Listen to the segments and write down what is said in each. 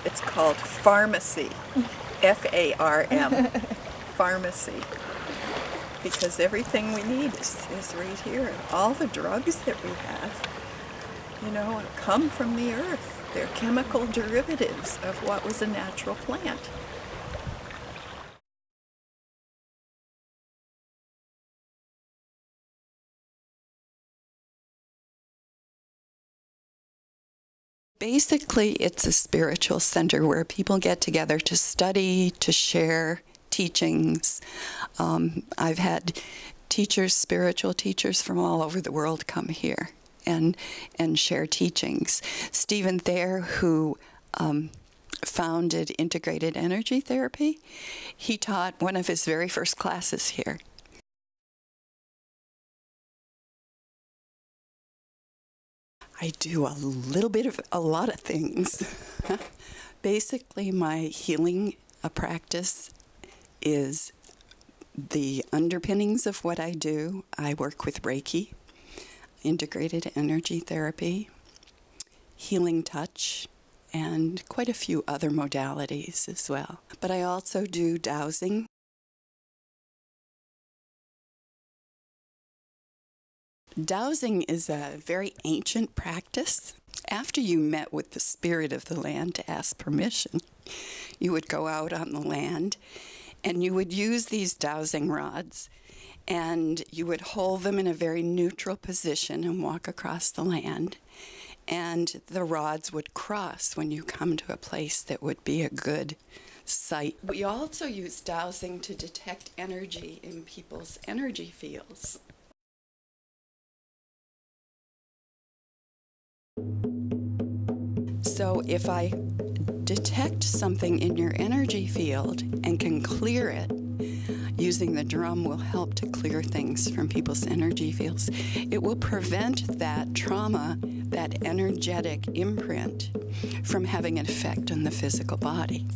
It's called pharmacy, F-A-R-M, pharmacy, because everything we need is right here. All the drugs that we have, you know, come from the earth. They're chemical derivatives of what was a natural plant. Basically, it's a spiritual center where people get together to study, to share teachings. I've had teachers, spiritual teachers from all over the world come here and share teachings. Stephen Thayer, who founded integrated energy therapy, he taught one of his very first classes here. I do a little bit of a lot of things. Basically, my healing practice is the underpinnings of what I do. I work with Reiki, integrated energy therapy, healing touch, and quite a few other modalities as well. But I also do dowsing. Dowsing is a very ancient practice. After you met with the spirit of the land to ask permission, you would go out on the land and you would use these dowsing rods and you would hold them in a very neutral position and walk across the land. And the rods would cross when you come to a place that would be a good site. We also use dowsing to detect energy in people's energy fields. So if I detect something in your energy field and can clear it, using the drum will help to clear things from people's energy fields. It will prevent that trauma, that energetic imprint, from having an effect on the physical body.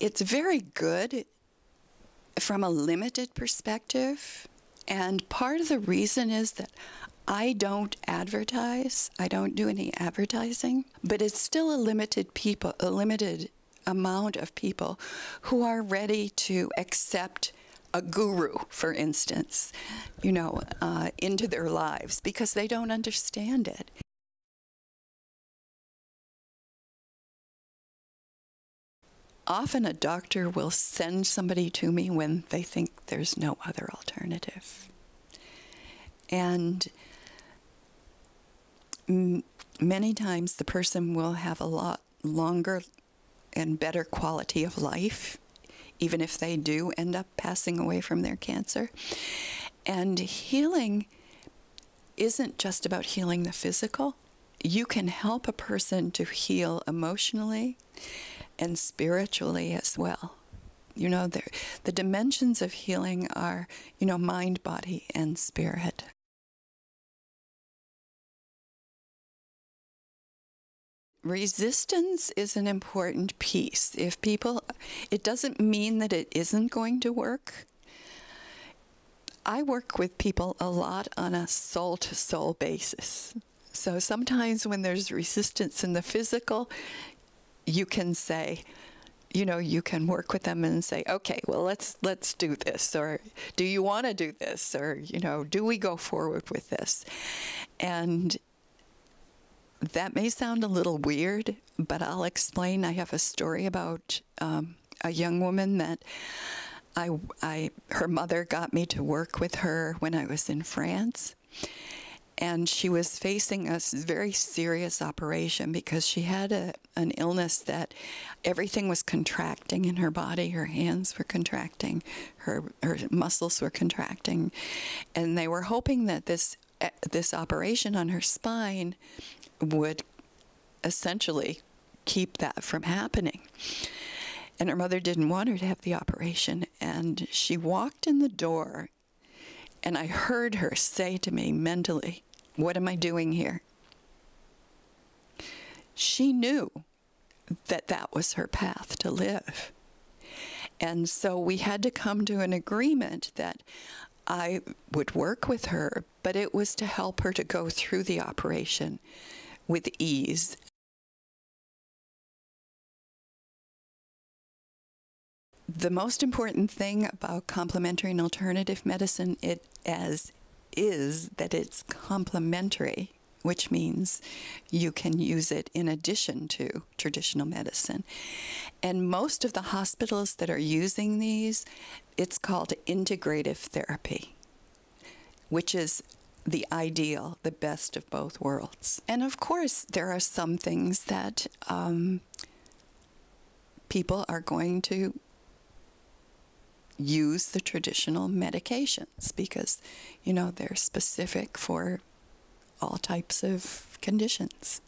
It's very good from a limited perspective, and part of the reason is that I don't advertise. I don't do any advertising, but it's still a limited amount of people who are ready to accept a guru, for instance, you know, into their lives because they don't understand it. Often a doctor will send somebody to me when they think there's no other alternative. And many times the person will have a lot longer and better quality of life, even if they do end up passing away from their cancer. And healing isn't just about healing the physical. You can help a person to heal emotionally and spiritually as well. You know, the dimensions of healing are, you know, mind, body, and spirit. Resistance is an important piece. If people, it doesn't mean that it isn't going to work. I work with people a lot on a soul-to-soul basis. So sometimes when there's resistance in the physical, you can say, you know, you can work with them and say, okay, well, let's do this, or do you want to do this, or, you know, do we go forward with this? And that may sound a little weird, but I'll explain. I have a story about a young woman that her mother got me to work with her when I was in France. And she was facing a very serious operation because she had an illness that everything was contracting in her body. Her hands were contracting, her muscles were contracting. And they were hoping that this operation on her spine would essentially keep that from happening. And her mother didn't want her to have the operation. And she walked in the door And I heard her say to me mentally, "What am I doing here?" She knew that that was her path to live. And so we had to come to an agreement that I would work with her, but it was to help her to go through the operation with ease. The most important thing about complementary and alternative medicine is that it's complementary, which means you can use it in addition to traditional medicine. And most of the hospitals that are using these, it's called integrative therapy, which is the ideal, the best of both worlds. And of course, there are some things that people are going to use the traditional medications because, they're specific for all types of conditions.